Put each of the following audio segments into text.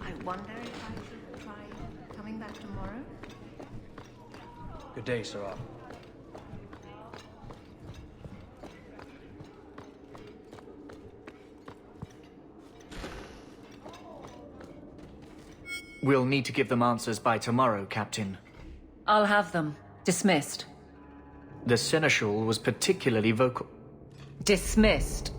I wonder if I should try coming back tomorrow? Good day, Sarah. We'll need to give them answers by tomorrow, Captain. I'll have them. Dismissed. The Seneschal was particularly vocal. Dismissed.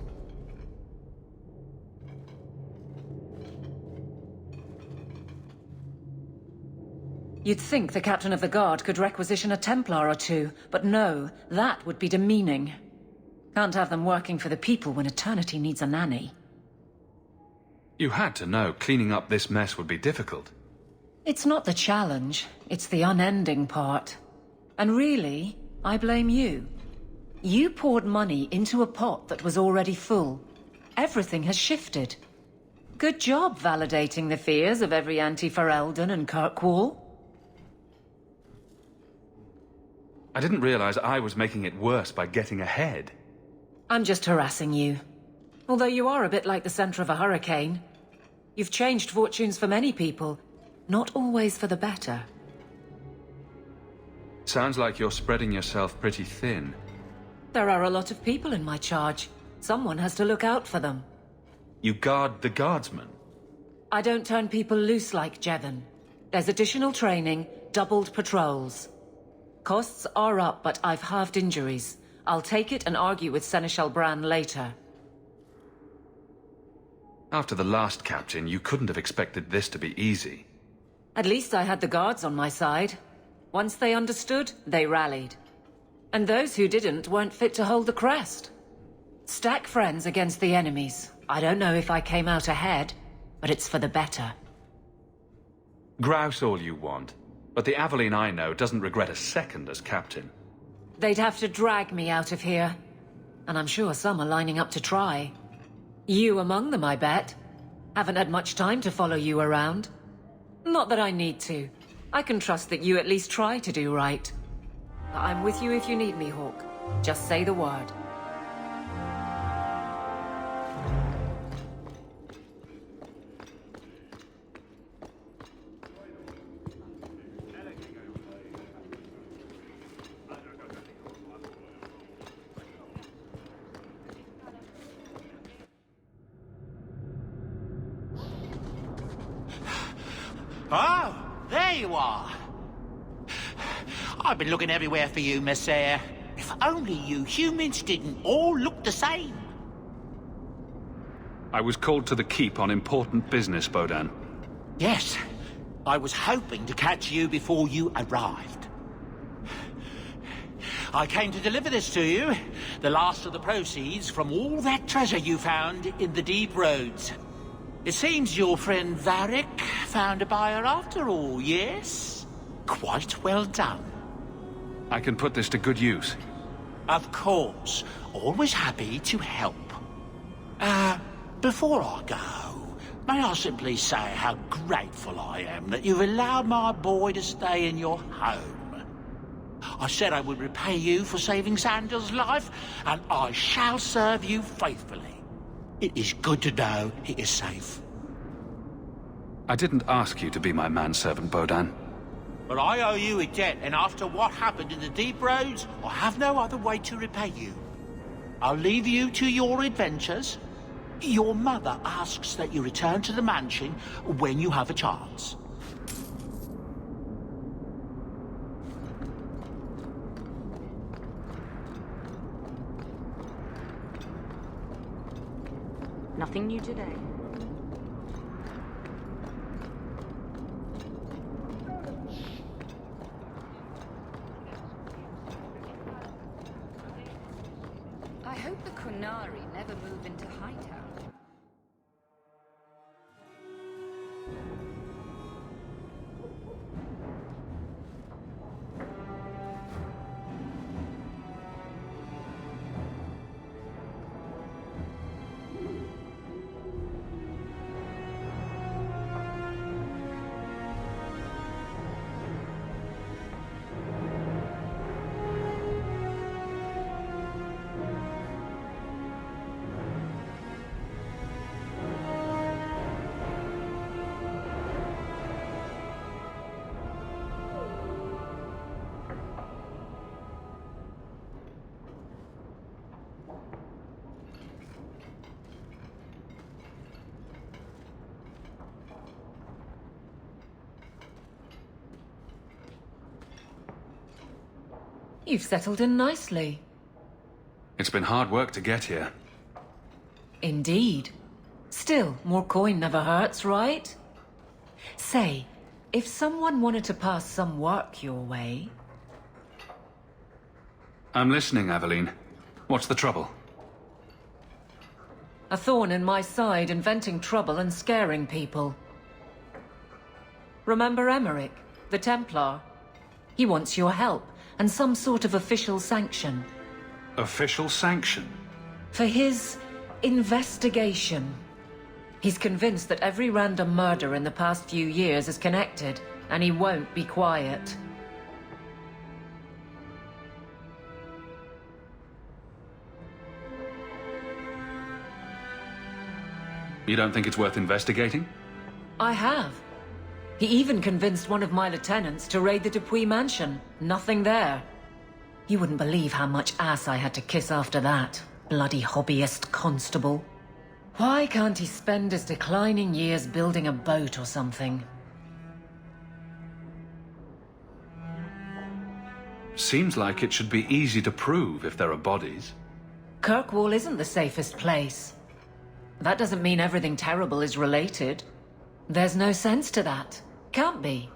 You'd think the Captain of the Guard could requisition a Templar or two, but no, that would be demeaning. Can't have them working for the people when eternity needs a nanny. You had to know cleaning up this mess would be difficult. It's not the challenge, it's the unending part. And really, I blame you. You poured money into a pot that was already full. Everything has shifted. Good job validating the fears of every anti-Ferelden and Kirkwall. I didn't realize I was making it worse by getting ahead. I'm just harassing you. Although you are a bit like the center of a hurricane. You've changed fortunes for many people, not always for the better. Sounds like you're spreading yourself pretty thin. There are a lot of people in my charge. Someone has to look out for them. You guard the guardsmen? I don't turn people loose like Jevon. There's additional training, doubled patrols. Costs are up, but I've halved injuries. I'll take it and argue with Seneschal Bran later. After the last captain, you couldn't have expected this to be easy. At least I had the guards on my side. Once they understood, they rallied. And those who didn't weren't fit to hold the crest. Stack friends against the enemies. I don't know if I came out ahead, but it's for the better. Grouse all you want, but the Aveline I know doesn't regret a second as captain. They'd have to drag me out of here. And I'm sure some are lining up to try. You among them, I bet. Haven't had much time to follow you around. Not that I need to. I can trust that you at least try to do right. I'm with you if you need me, Hawke. Just say the word. Oh, there you are. I've been looking everywhere for you, Messiah. If only you humans didn't all look the same. I was called to the keep on important business, Bodan. Yes, I was hoping to catch you before you arrived. I came to deliver this to you, the last of the proceeds from all that treasure you found in the deep roads. It seems your friend Varric found a buyer after all, yes? Quite well done. I can put this to good use. Of course. Always happy to help. Before I go, may I simply say how grateful I am that you've allowed my boy to stay in your home. I said I would repay you for saving Sandal's life, and I shall serve you faithfully. It is good to know he is safe. I didn't ask you to be my manservant, Bodan. But I owe you a debt, and after what happened in the deep roads, I have no other way to repay you. I'll leave you to your adventures. Your mother asks that you return to the mansion when you have a chance. Nothing new today. I hope the Qunari never move into Hightown. You've settled in nicely. It's been hard work to get here. Indeed. Still, more coin never hurts, right? Say, if someone wanted to pass some work your way... I'm listening, Aveline. What's the trouble? A thorn in my side, inventing trouble and scaring people. Remember Emmerich, the Templar? He wants your help, and some sort of official sanction. Official sanction? For his investigation. He's convinced that every random murder in the past few years is connected, and he won't be quiet. You don't think it's worth investigating? I have. He even convinced one of my lieutenants to raid the Dupuis mansion. Nothing there. You wouldn't believe how much ass I had to kiss after that. Bloody hobbyist constable. Why can't he spend his declining years building a boat or something? Seems like it should be easy to prove if there are bodies. Kirkwall isn't the safest place. That doesn't mean everything terrible is related. There's no sense to that. Can't be.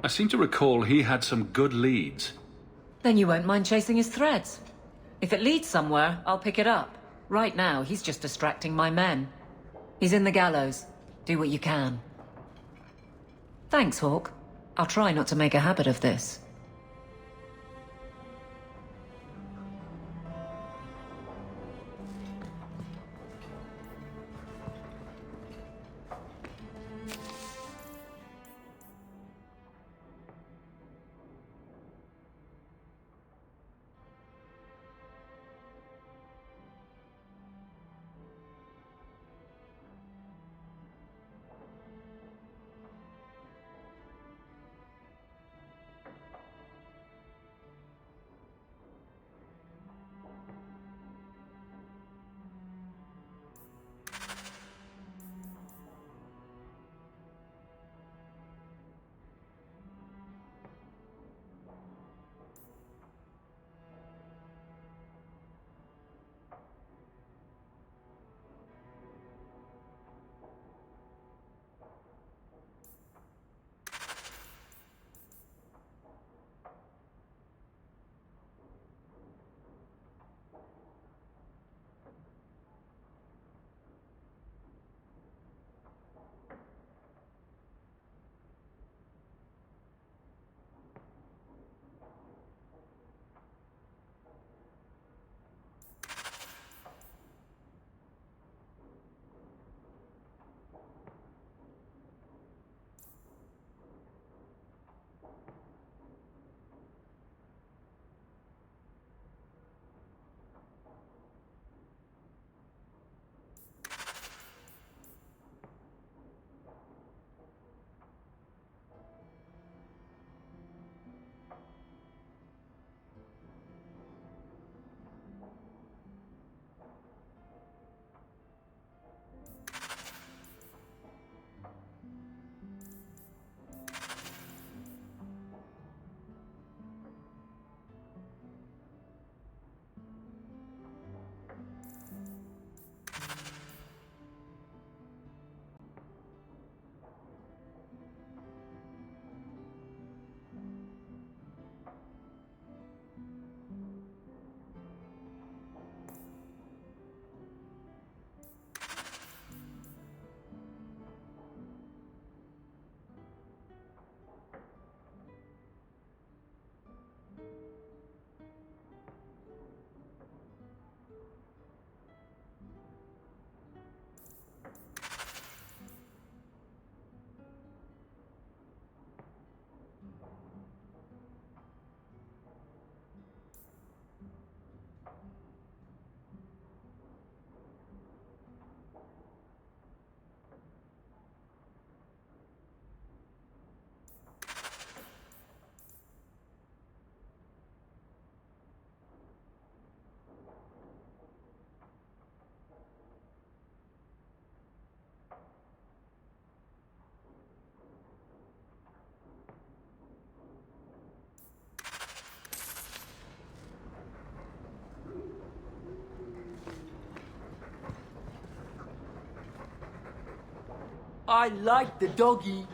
I seem to recall he had some good leads. Then you won't mind chasing his threads. If it leads somewhere, I'll pick it up. Right now, he's just distracting my men. He's in the gallows. Do what you can. Thanks, Hawke. I'll try not to make a habit of this. I like the doggy.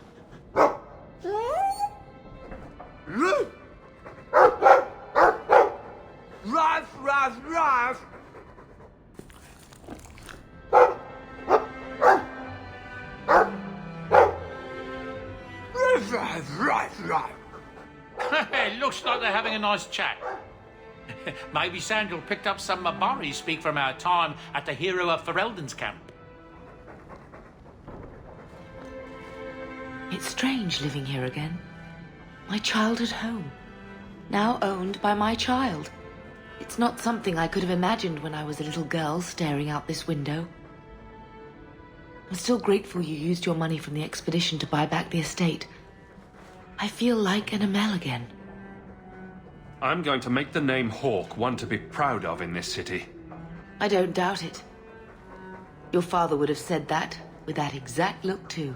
Ruff, ruff, ruff. Ruff. It looks like they're having a nice chat. Maybe Sandal picked up some Mabari speak from our time at the hero of Ferelden's camp. It's strange living here again. My childhood home. Now owned by my child. It's not something I could have imagined when I was a little girl staring out this window. I'm still grateful you used your money from the expedition to buy back the estate. I feel like an Amel again. I'm going to make the name Hawke one to be proud of in this city. I don't doubt it. Your father would have said that, with that exact look too.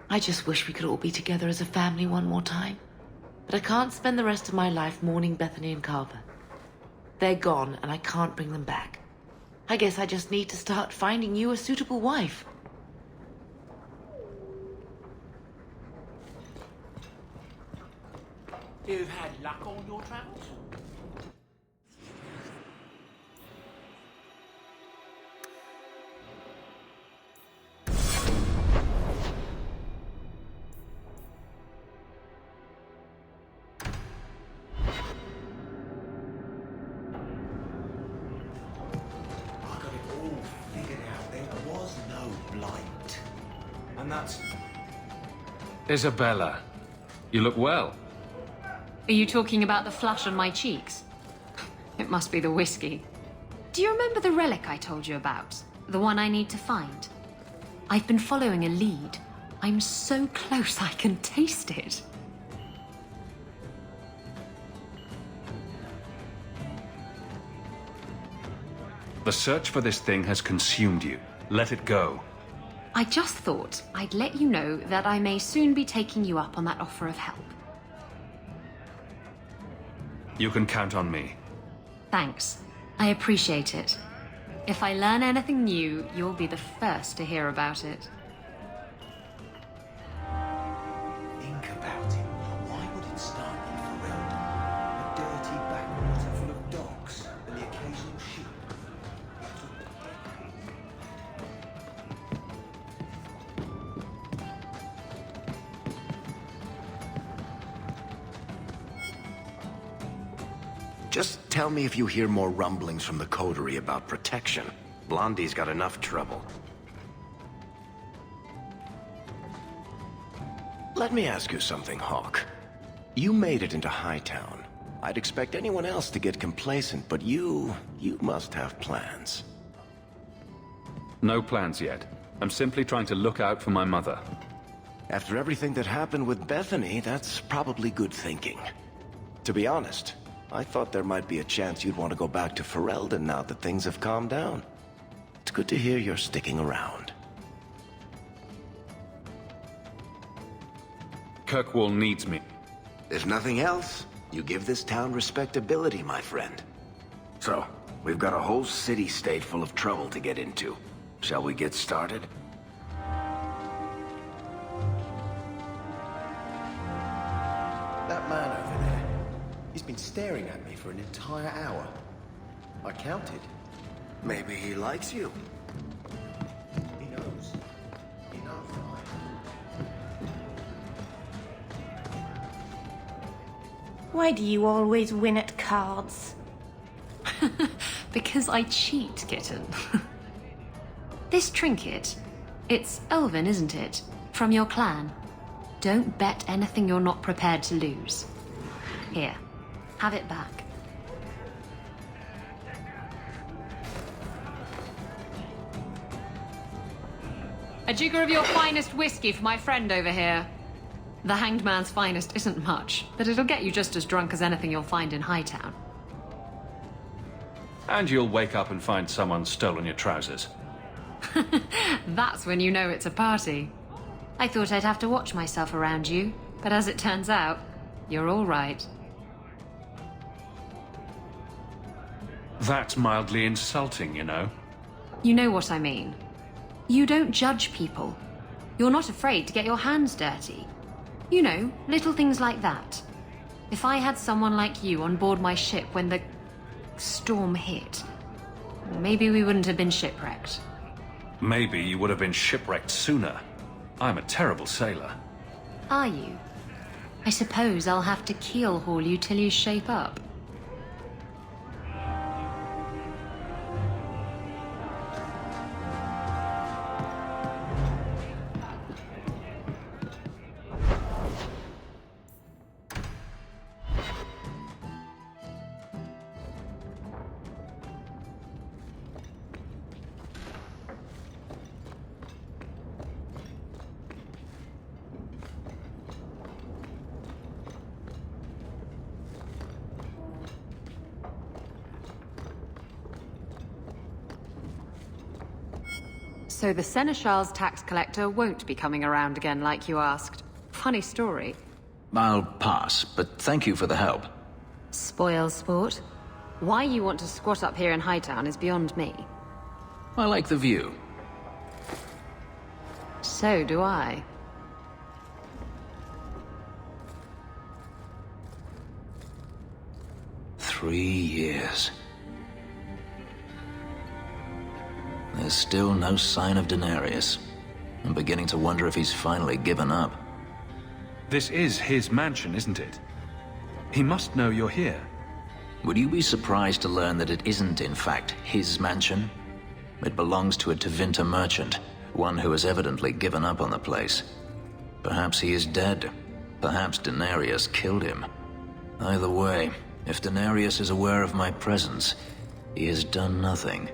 I just wish we could all be together as a family one more time. But I can't spend the rest of my life mourning Bethany and Carver. They're gone, and I can't bring them back. I guess I just need to start finding you a suitable wife. You've had luck on your travels? I got it all figured out. There was no blight. And that's... Isabella, you look well. Are you talking about the flush on my cheeks? It must be the whiskey. Do you remember the relic I told you about? The one I need to find? I've been following a lead. I'm so close I can taste it. The search for this thing has consumed you. Let it go. I just thought I'd let you know that I may soon be taking you up on that offer of help. You can count on me. Thanks. I appreciate it. If I learn anything new, you'll be the first to hear about it. Think about it. Why would it start in Ferelden? A dirty backwater full of dogs and the occasional sheep. Just tell me if you hear more rumblings from the coterie about protection. Blondie's got enough trouble. Let me ask you something, Hawke. You made it into Hightown. I'd expect anyone else to get complacent, but you must have plans. No plans yet. I'm simply trying to look out for my mother. After everything that happened with Bethany, that's probably good thinking. To be honest, I thought there might be a chance you'd want to go back to Ferelden now that things have calmed down. It's good to hear you're sticking around. Kirkwall needs me. If nothing else, you give this town respectability, my friend. So, we've got a whole city-state full of trouble to get into. Shall we get started? That man over there. He's been staring at me for an entire hour. I counted. Maybe he likes you. He knows. He knows Why do you always win at cards? Because I cheat, kitten. This trinket, it's elven, isn't it? From your clan. Don't bet anything you're not prepared to lose. Here, have it back. A jigger of your finest whiskey for my friend over here. The Hanged Man's finest isn't much, but it'll get you just as drunk as anything you'll find in Hightown. And you'll wake up and find someone stolen your trousers. That's when you know it's a party. I thought I'd have to watch myself around you, but as it turns out, you're all right. That's mildly insulting, you know. You know what I mean. You don't judge people. You're not afraid to get your hands dirty. You know, little things like that. If I had someone like you on board my ship when the storm hit, maybe we wouldn't have been shipwrecked. Maybe you would have been shipwrecked sooner. I'm a terrible sailor. Are you? I suppose I'll have to keel haul you till you shape up. So the Seneschal's tax collector won't be coming around again like you asked. Funny story. I'll pass, but thank you for the help. Spoil sport. Why you want to squat up here in Hightown is beyond me. I like the view. So do I. Three years. There's still no sign of Denarius. I'm beginning to wonder if he's finally given up. This is his mansion, isn't it? He must know you're here. Would you be surprised to learn that it isn't, in fact, his mansion? It belongs to a Tevinter merchant, one who has evidently given up on the place. Perhaps he is dead. Perhaps Denarius killed him. Either way, if Denarius is aware of my presence, he has done nothing.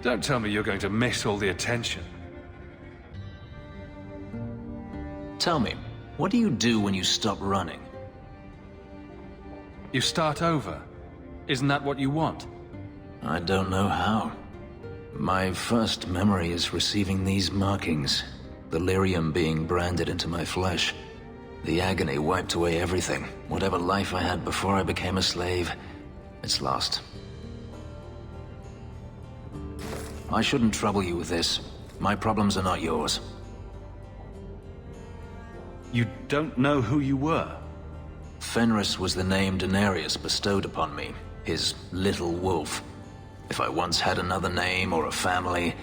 Don't tell me you're going to miss all the attention. Tell me, what do you do when you stop running? You start over. Isn't that what you want? I don't know how. My first memory is receiving these markings, the lyrium being branded into my flesh. The agony wiped away everything. Whatever life I had before I became a slave, it's lost. I shouldn't trouble you with this. My problems are not yours. You don't know who you were? Fenris was the name Denarius bestowed upon me, his little wolf. If I once had another name or a family,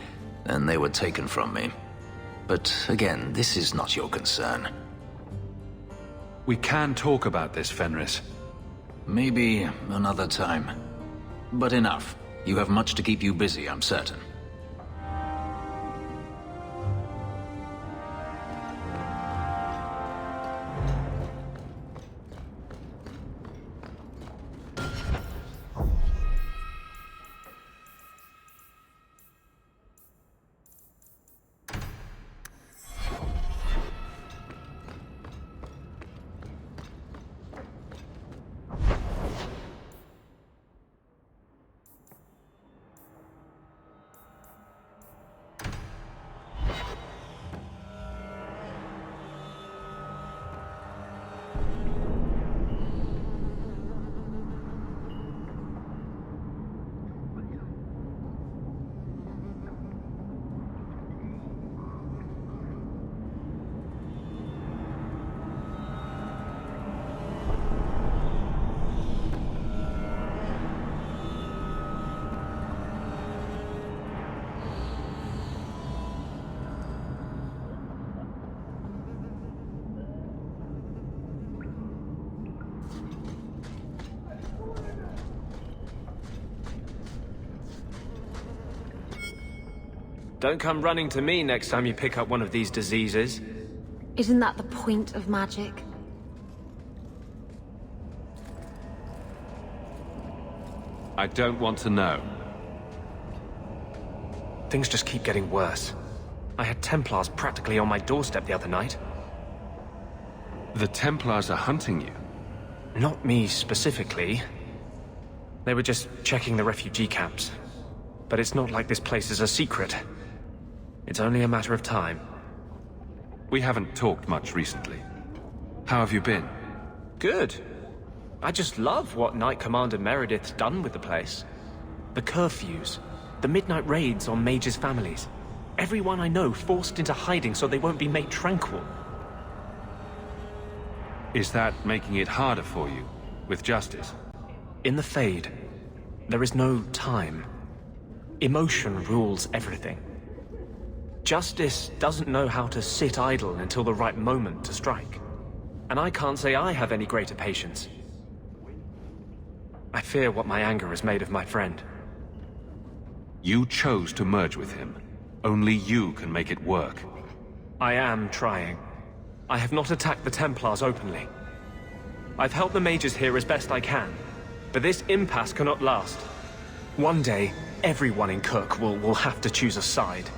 then they were taken from me. But again, this is not your concern. We can talk about this, Fenris. Maybe another time. But enough. You have much to keep you busy, I'm certain. Don't come running to me next time you pick up one of these diseases. Isn't that the point of magic? I don't want to know. Things just keep getting worse. I had Templars practically on my doorstep the other night. The Templars are hunting you? Not me specifically. They were just checking the refugee camps. But it's not like this place is a secret. It's only a matter of time. We haven't talked much recently. How have you been? Good. I just love what Knight Commander Meredith's done with the place. The curfews, the midnight raids on mages' families. Everyone I know forced into hiding so they won't be made tranquil. Is that making it harder for you, with justice? In the Fade, there is no time. Emotion rules everything. Justice doesn't know how to sit idle until the right moment to strike. And I can't say I have any greater patience. I fear what my anger has made of my friend. You chose to merge with him. Only you can make it work. I am trying. I have not attacked the Templars openly. I've helped the mages here as best I can, but this impasse cannot last. One day, everyone in Kirkwall will have to choose a side.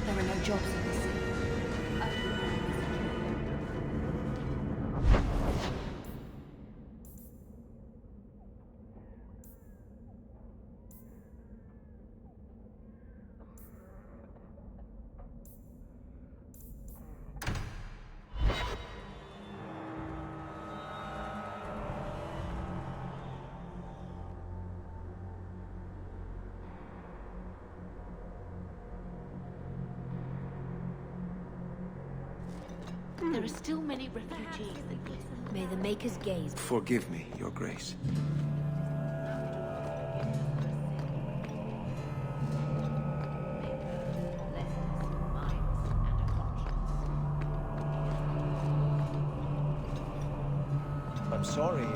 There are no jobs in the city. There are still many refugees that glisten. May the Maker's gaze. Forgive me, Your Grace. I'm sorry.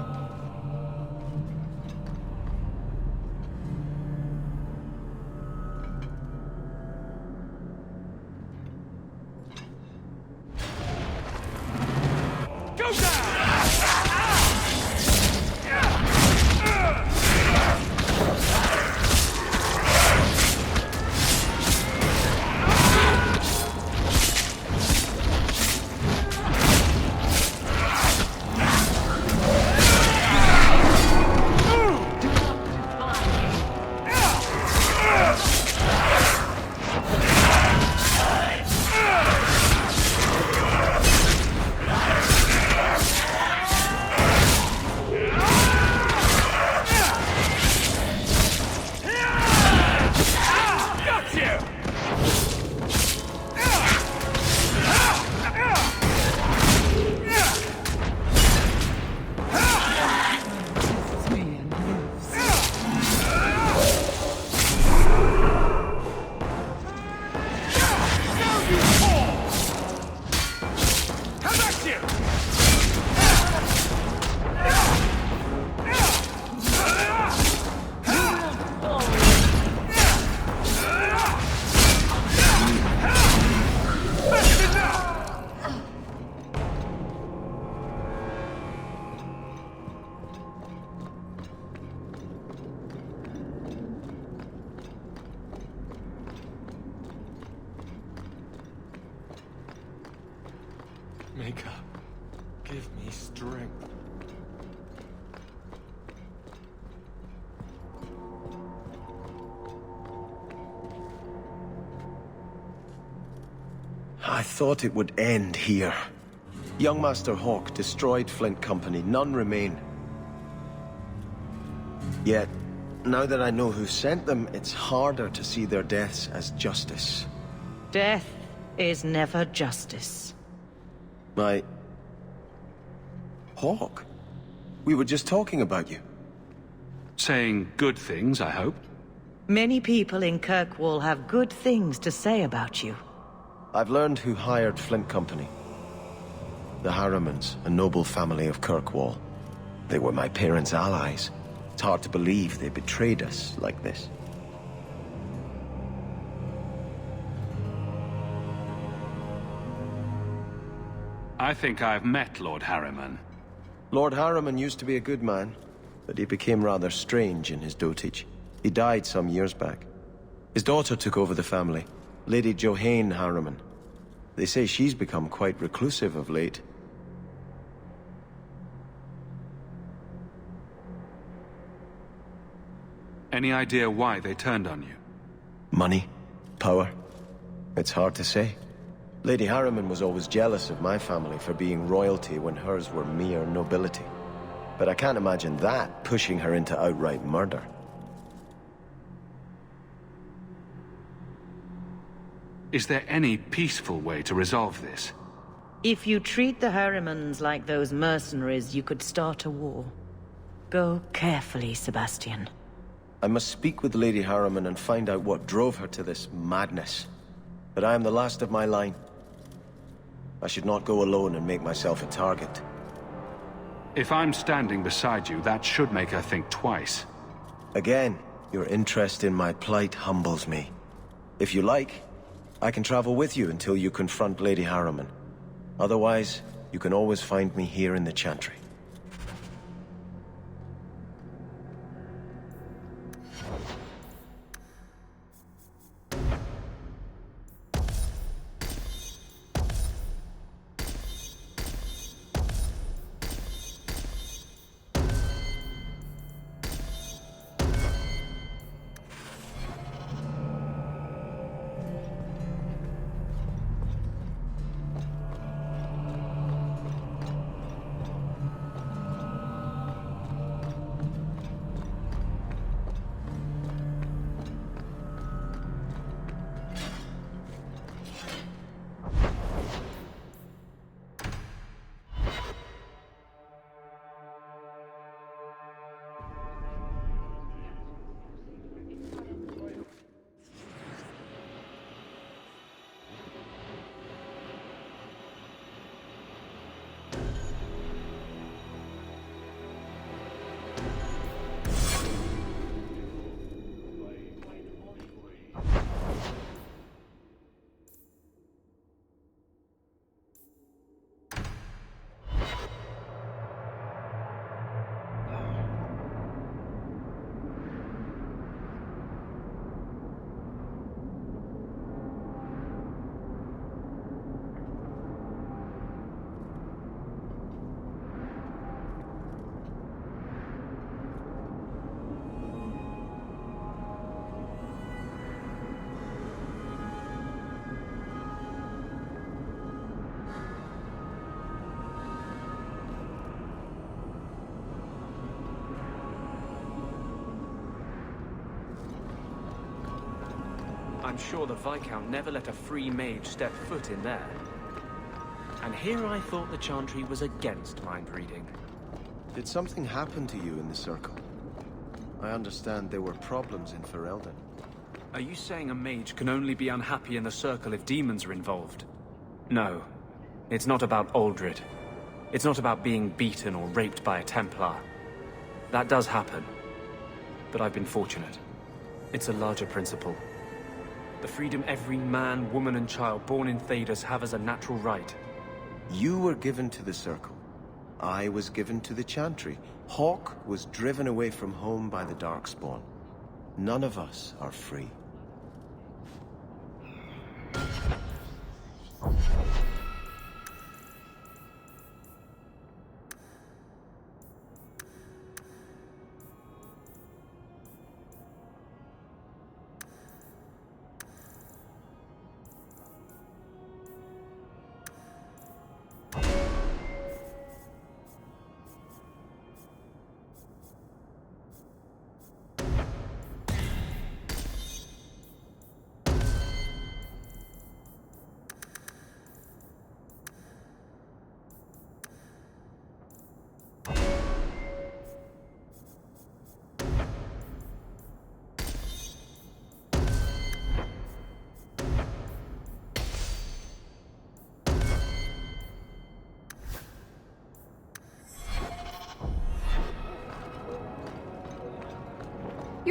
Maker, give me strength. I thought it would end here. Young Master Hawke destroyed Flint Company, none remain. Yet, now that I know who sent them, it's harder to see their deaths as justice. Death is never justice. Hawke? We were just talking about you. Saying good things, I hope. Many people in Kirkwall have good things to say about you. I've learned who hired Flint Company. The Harrimans, a noble family of Kirkwall. They were my parents' allies. It's hard to believe they betrayed us like this. I think I've met Lord Harriman. Lord Harriman used to be a good man, but he became rather strange in his dotage. He died some years back. His daughter took over the family, Lady Johanne Harriman. They say she's become quite reclusive of late. Any idea why they turned on you? Money? Power? It's hard to say. Lady Harriman was always jealous of my family for being royalty when hers were mere nobility. But I can't imagine that pushing her into outright murder. Is there any peaceful way to resolve this? If you treat the Harrimans like those mercenaries, you could start a war. Go carefully, Sebastian. I must speak with Lady Harriman and find out what drove her to this madness. But I am the last of my line. I should not go alone and make myself a target. If I'm standing beside you, that should make her think twice. Again, your interest in my plight humbles me. If you like, I can travel with you until you confront Lady Harriman. Otherwise, you can always find me here in the Chantry. I'm sure the Viscount never let a free mage step foot in there. And here I thought the Chantry was against mind reading. Did something happen to you in the Circle? I understand there were problems in Ferelden. Are you saying a mage can only be unhappy in the Circle if demons are involved? No. It's not about Aldred. It's not about being beaten or raped by a Templar. That does happen. But I've been fortunate. It's a larger principle. The freedom every man, woman and child born in Thedas have as a natural right. You were given to the Circle. I was given to the Chantry. Hawke was driven away from home by the Darkspawn. None of us are free.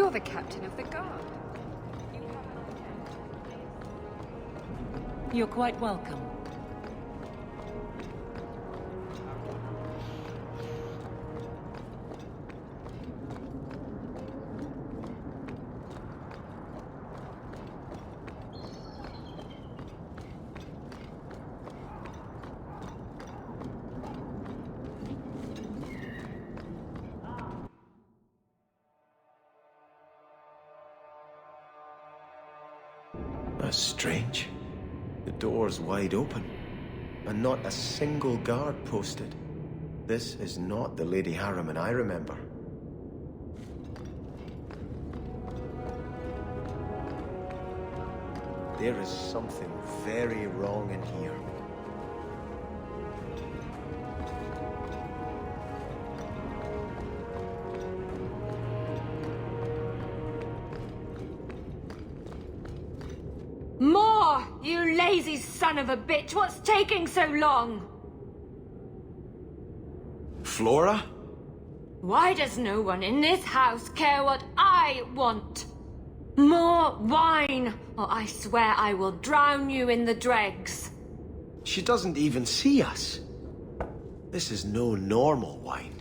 You're the captain of the guard. You're quite welcome. That's strange. The door's wide open, and not a single guard posted. This is not the Lady Harriman I remember. There is something very wrong in here. More! You lazy son of a bitch! What's taking so long? Flora? Why does no one in this house care what I want? More wine, or I swear I will drown you in the dregs. She doesn't even see us. This is no normal wine.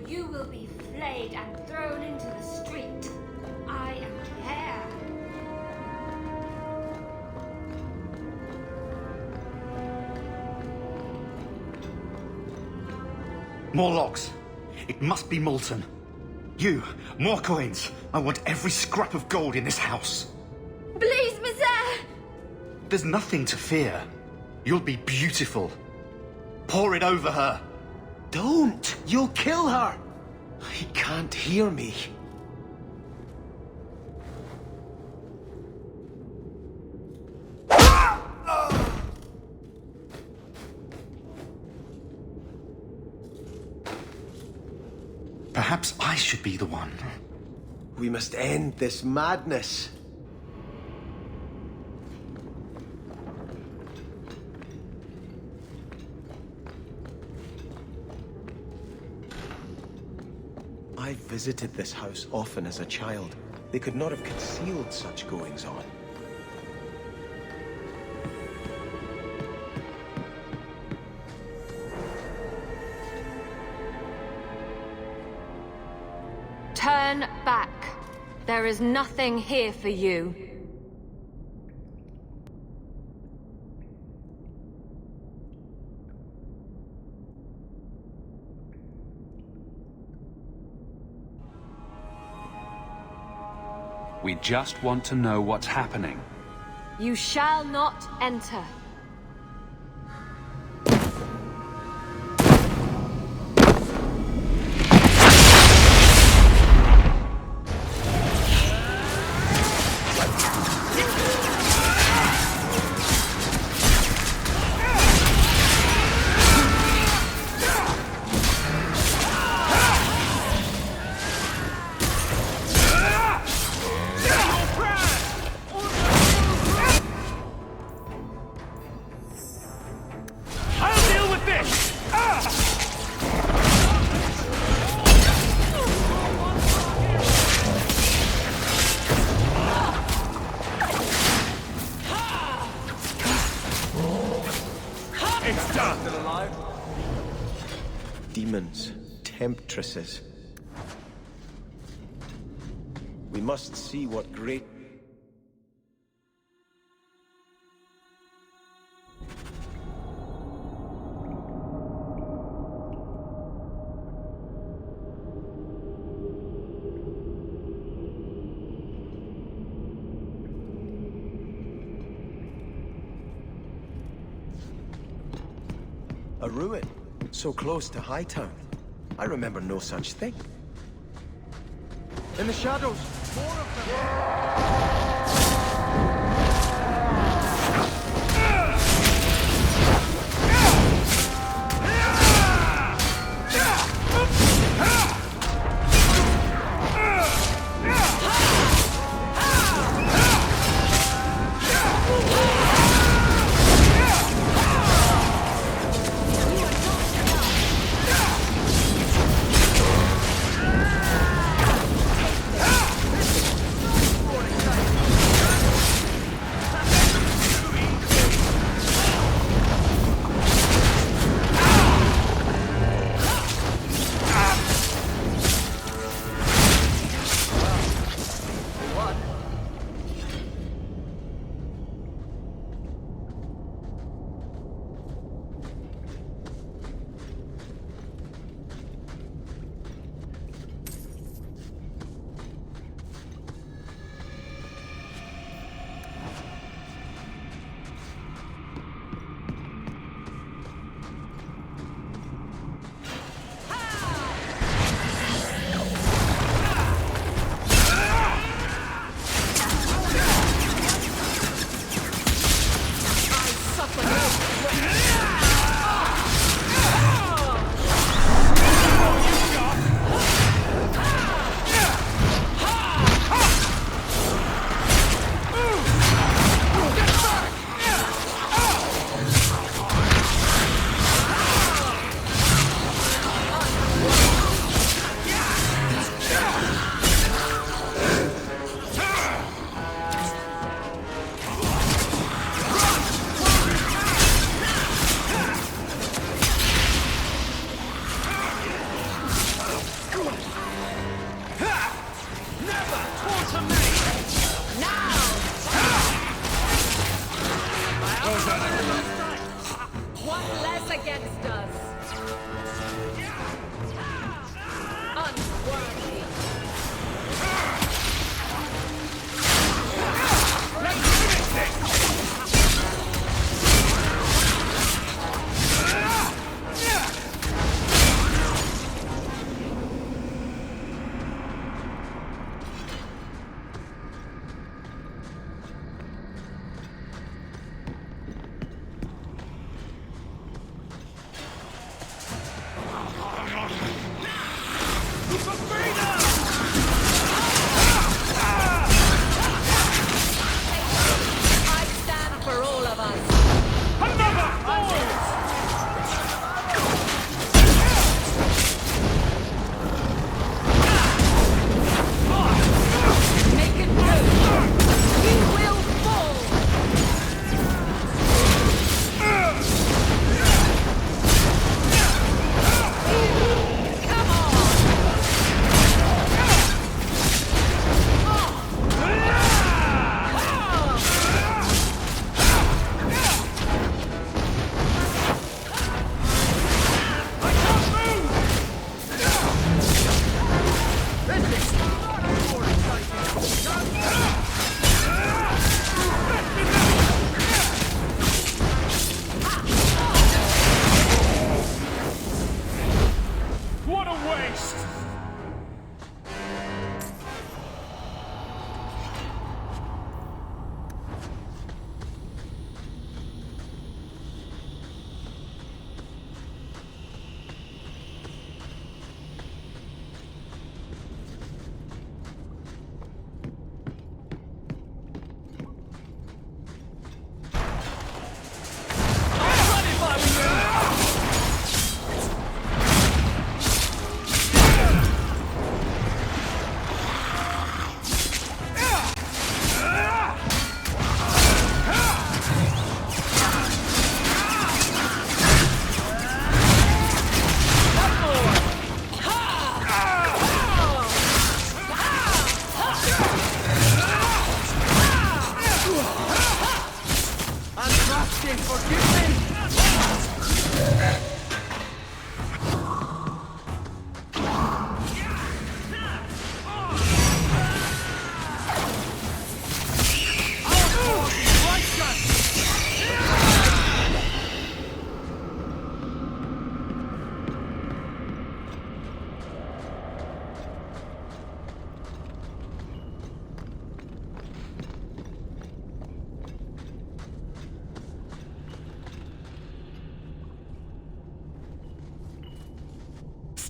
You will be flayed and thrown into the street. I am here. More logs. It must be molten. You, more coins. I want every scrap of gold in this house. Please, monsieur! There's nothing to fear. You'll be beautiful. Pour it over her. Don't! You'll kill her! He can't hear me. Perhaps I should be the one. We must end this madness. I visited this house often as a child. They could not have concealed such goings-on. Turn back. There is nothing here for you. We just want to know what's happening. You shall not enter. Demons, temptresses. We must see what great... ruin, so close to Hightown. I remember no such thing. In the shadows, more of them!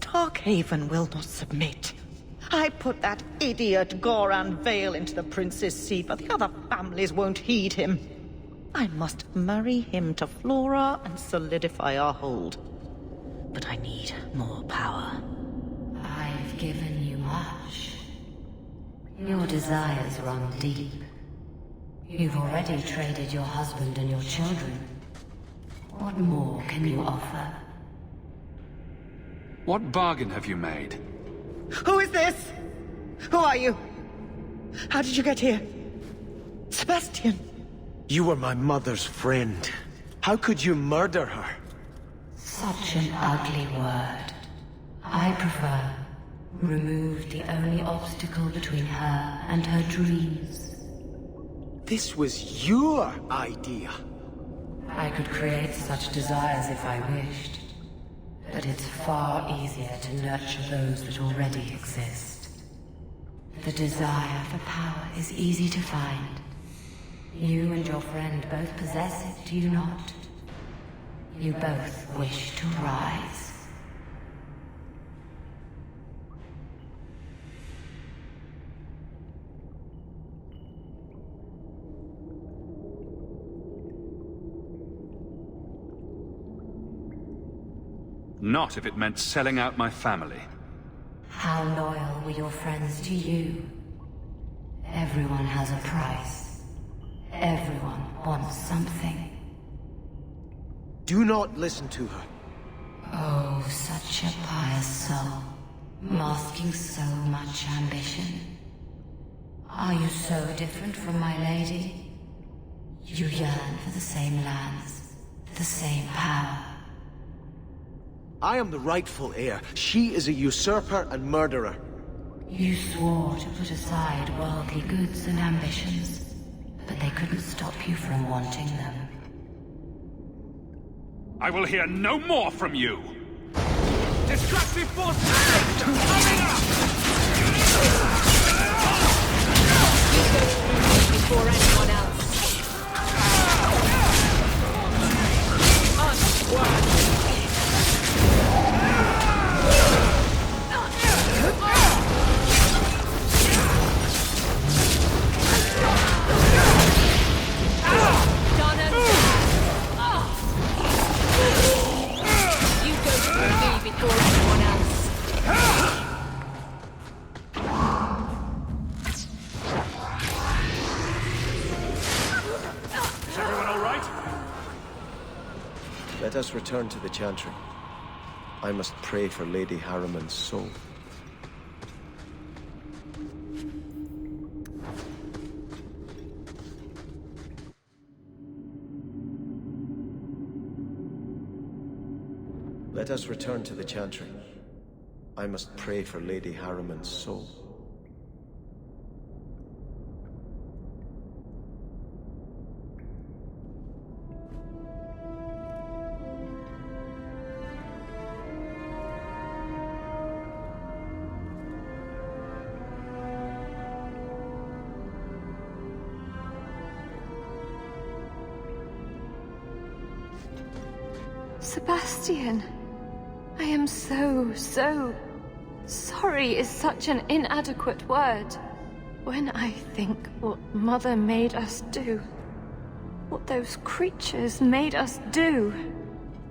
Starkhaven will not submit. I put that idiot Goran Vale into the prince's seat, but the other families won't heed him. I must marry him to Flora and solidify our hold. But I need more power. I've given you much. Your desires run deep. You've already traded your husband and your children. What more can you offer? What bargain have you made? Who is this? Who are you? How did you get here? Sebastian! You were my mother's friend. How could you murder her? Such an ugly word. I prefer remove the only obstacle between her and her dreams. This was your idea. I could create such desires if I wished. But it's far easier to nurture those that already exist. The desire for power is easy to find. You and your friend both possess it, do you not? You both wish to rise. Not if it meant selling out my family. How loyal were your friends to you? Everyone has a price. Everyone wants something. Do not listen to her. Oh, such a pious soul, masking so much ambition. Are you so different from my lady? You yearn for the same lands, the same power. I am the rightful heir. She is a usurper and murderer. You swore to put aside worldly goods and ambitions, but they couldn't stop you from wanting them. I will hear no more from you! Destructive force coming up! Before anyone else. You go through me before anyone else. Is everyone all right? Let us return to the Chantry. I must pray for Lady Harriman's soul. Let us return to the Chantry. I must pray for Lady Harriman's soul. Sebastian, I am so sorry is such an inadequate word. When I think what Mother made us do, what those creatures made us do.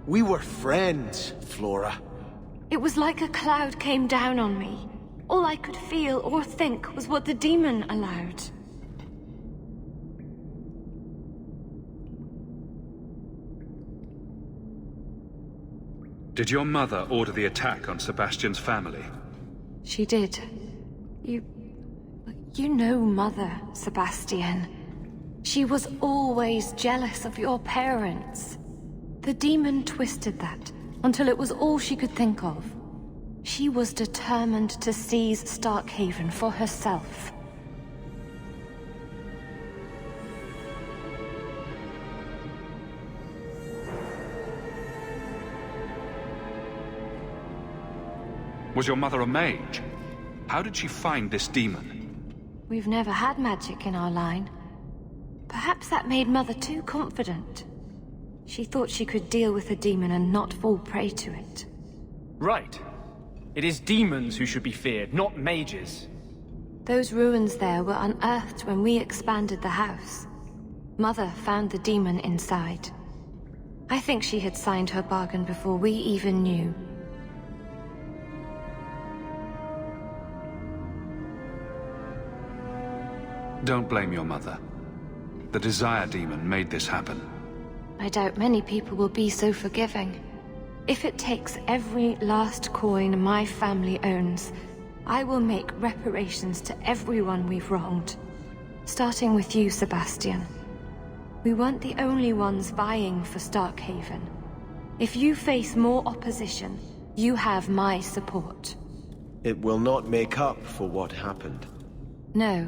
We were friends, Flora. It was like a cloud came down on me. All I could feel or think was what the demon allowed. Did your mother order the attack on Sebastian's family? She did. You know Mother, Sebastian. She was always jealous of your parents. The demon twisted that until it was all she could think of. She was determined to seize Starkhaven for herself. Was your mother a mage? How did she find this demon? We've never had magic in our line. Perhaps that made Mother too confident. She thought she could deal with the demon and not fall prey to it. Right. It is demons who should be feared, not mages. Those ruins there were unearthed when we expanded the house. Mother found the demon inside. I think she had signed her bargain before we even knew. Don't blame your mother. The Desire Demon made this happen. I doubt many people will be so forgiving. If it takes every last coin my family owns, I will make reparations to everyone we've wronged. Starting with you, Sebastian. We weren't the only ones vying for Starkhaven. If you face more opposition, you have my support. It will not make up for what happened. No,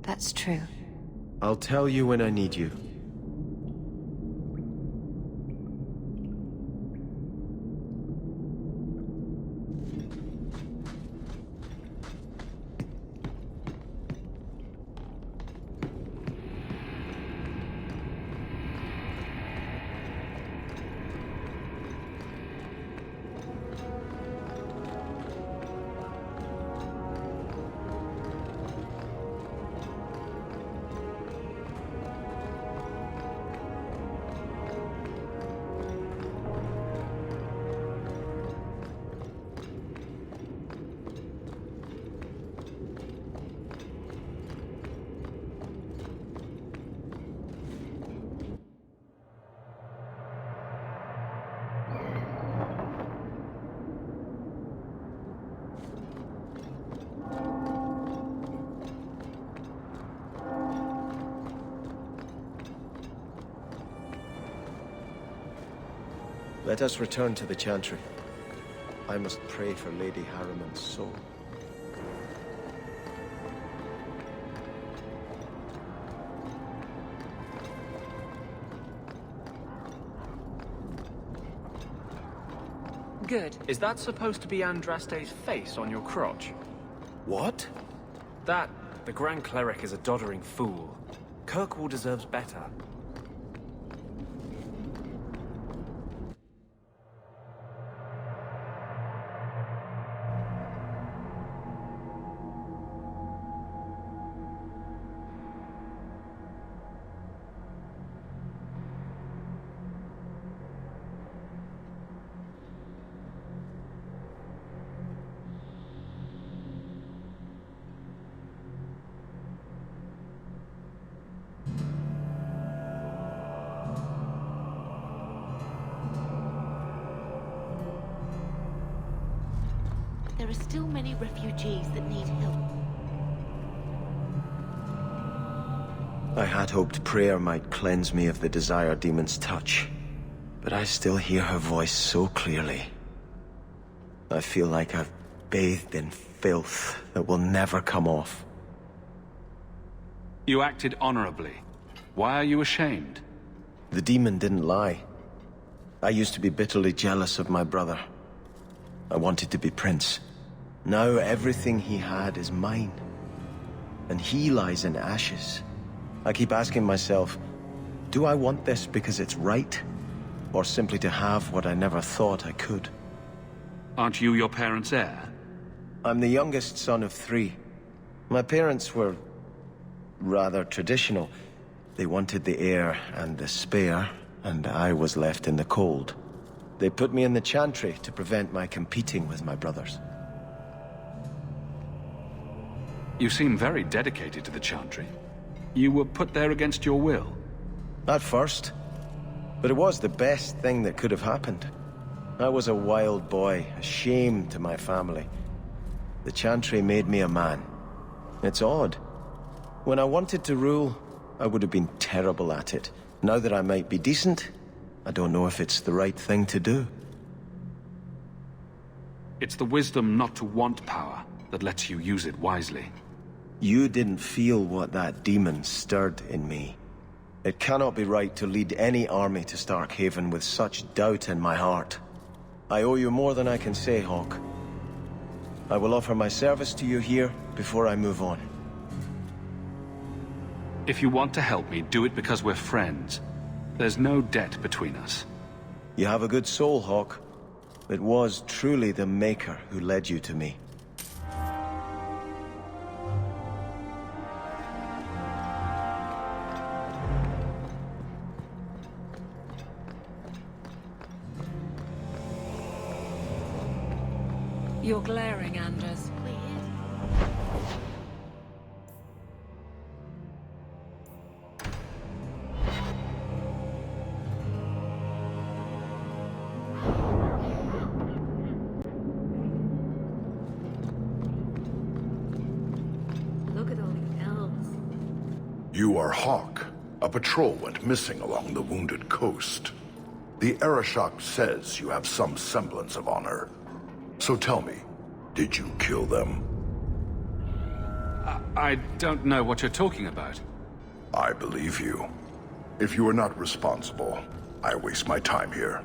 that's true. I'll tell you when I need you. Let us return to the Chantry. I must pray for Lady Harriman's soul. Good. Is that supposed to be Andraste's face on your crotch? What? That, the Grand Cleric is a doddering fool. Kirkwall deserves better. There are still many refugees that need help. I had hoped prayer might cleanse me of the Desire Demon's touch, but I still hear her voice so clearly. I feel like I've bathed in filth that will never come off. You acted honorably. Why are you ashamed? The demon didn't lie. I used to be bitterly jealous of my brother. I wanted to be prince. Now everything he had is mine. And he lies in ashes. I keep asking myself, do I want this because it's right? Or simply to have what I never thought I could? Aren't you your parents' heir? I'm the youngest son of 3. My parents were rather traditional. They wanted the heir and the spare, and I was left in the cold. They put me in the Chantry to prevent my competing with my brothers. You seem very dedicated to the Chantry. You were put there against your will. At first. But it was the best thing that could have happened. I was a wild boy, a shame to my family. The Chantry made me a man. It's odd. When I wanted to rule, I would have been terrible at it. Now that I might be decent, I don't know if it's the right thing to do. It's the wisdom not to want power that lets you use it wisely. You didn't feel what that demon stirred in me. It cannot be right to lead any army to Starkhaven with such doubt in my heart. I owe you more than I can say, Hawke. I will offer my service to you here before I move on. If you want to help me, do it because we're friends. There's no debt between us. You have a good soul, Hawke. It was truly the Maker who led you to me. You're glaring, Anders. Look at all the elves. You are Hawke. A patrol went missing along the Wounded Coast. The Arashok says you have some semblance of honor. So tell me, did you kill them? I don't know what you're talking about. I believe you. If you are not responsible, I waste my time here.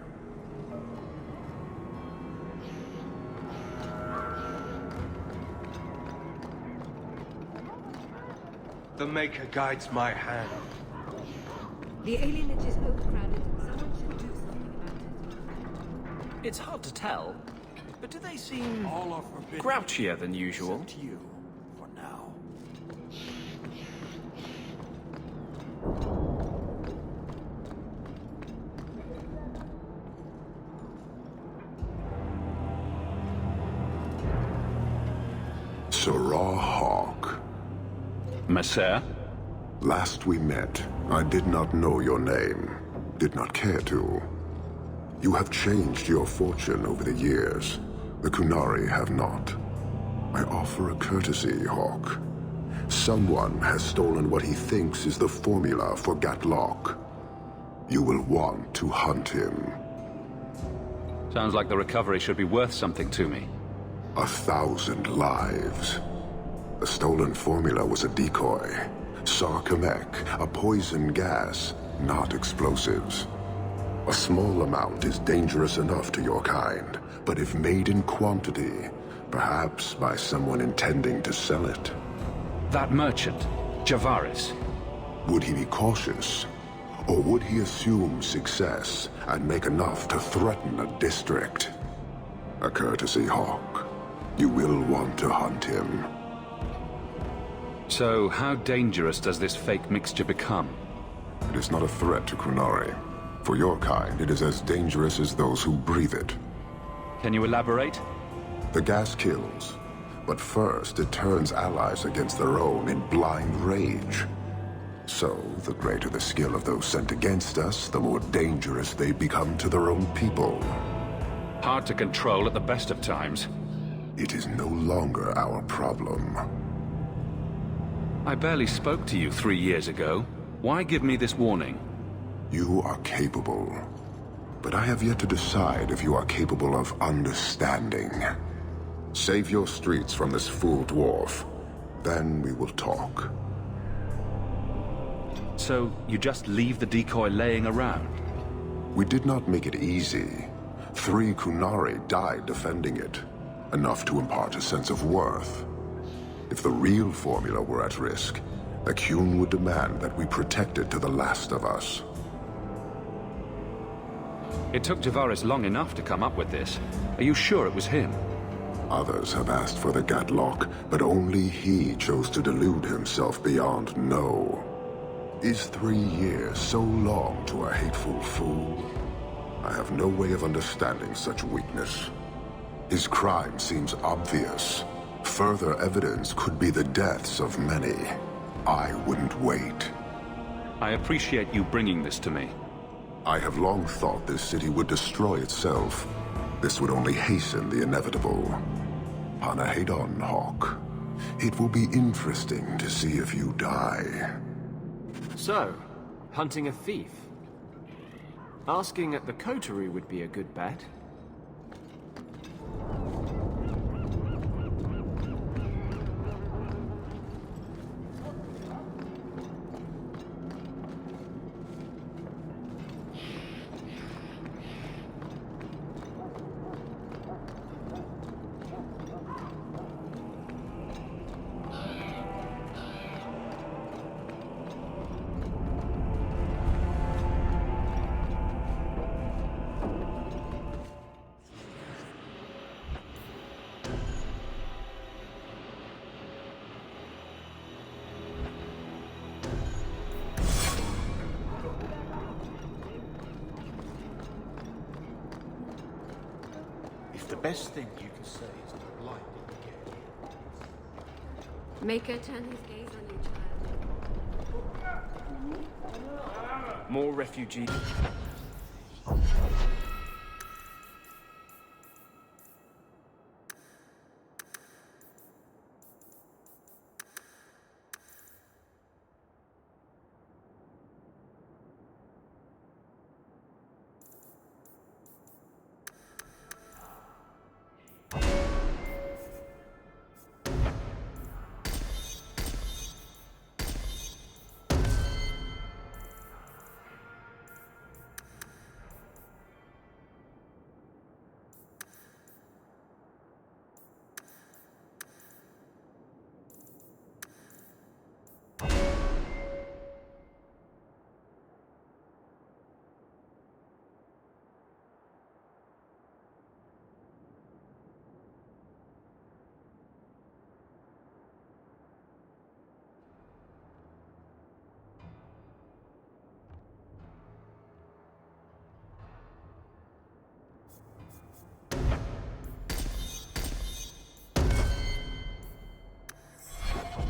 The Maker guides my hand. The alienage is overcrowded. Someone should do something about it. It's hard to tell, but do they seem grouchier than usual? You, for now. Sirrah Hawke. Messer? Last we met, I did not know your name. Did not care to. You have changed your fortune over the years. The Qunari have not. I offer a courtesy, Hawke. Someone has stolen what he thinks is the formula for Gatlock. You will want to hunt him. Sounds like the recovery should be worth something to me. 1,000 lives. The stolen formula was a decoy. Sarkamek, a poison gas, not explosives. A small amount is dangerous enough to your kind, but if made in quantity, perhaps by someone intending to sell it. That merchant, Javaris. Would he be cautious? Or would he assume success and make enough to threaten a district? A courtesy, Hawke. You will want to hunt him. So, how dangerous does this fake mixture become? It is not a threat to Qunari. For your kind, it is as dangerous as those who breathe it. Can you elaborate? The gas kills, but first it turns allies against their own in blind rage. So, the greater the skill of those sent against us, the more dangerous they become to their own people. Hard to control at the best of times. It is no longer our problem. I barely spoke to you 3 years ago. Why give me this warning? You are capable. But I have yet to decide if you are capable of understanding. Save your streets from this fool dwarf. Then we will talk. So, you just leave the decoy laying around? We did not make it easy. 3 Qunari died defending it. Enough to impart a sense of worth. If the real formula were at risk, Akhun would demand that we protect it to the last of us. It took Javaris long enough to come up with this. Are you sure it was him? Others have asked for the Gatlock, but only he chose to delude himself beyond know. Is 3 years so long to a hateful fool? I have no way of understanding such weakness. His crime seems obvious. Further evidence could be the deaths of many. I wouldn't wait. I appreciate you bringing this to me. I have long thought this city would destroy itself. This would only hasten the inevitable. Panahedon, Hawke. It will be interesting to see if you die. So, hunting a thief. Asking at the coterie would be a good bet. The best thing you can say is to blight it. Make her turn his gaze on you, child. More refugees.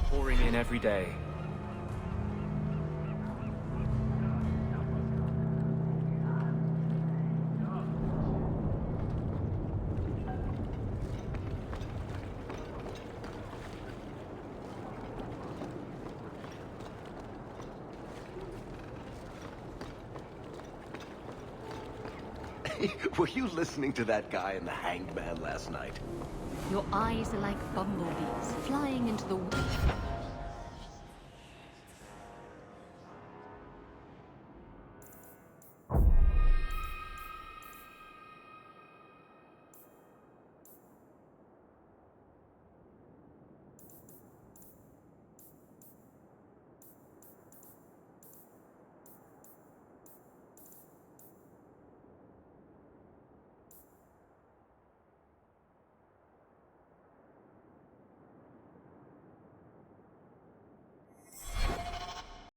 Pouring in every day. Were you listening to that guy in the Hanged Man last night? Your eyes are like bumblebees flying into the...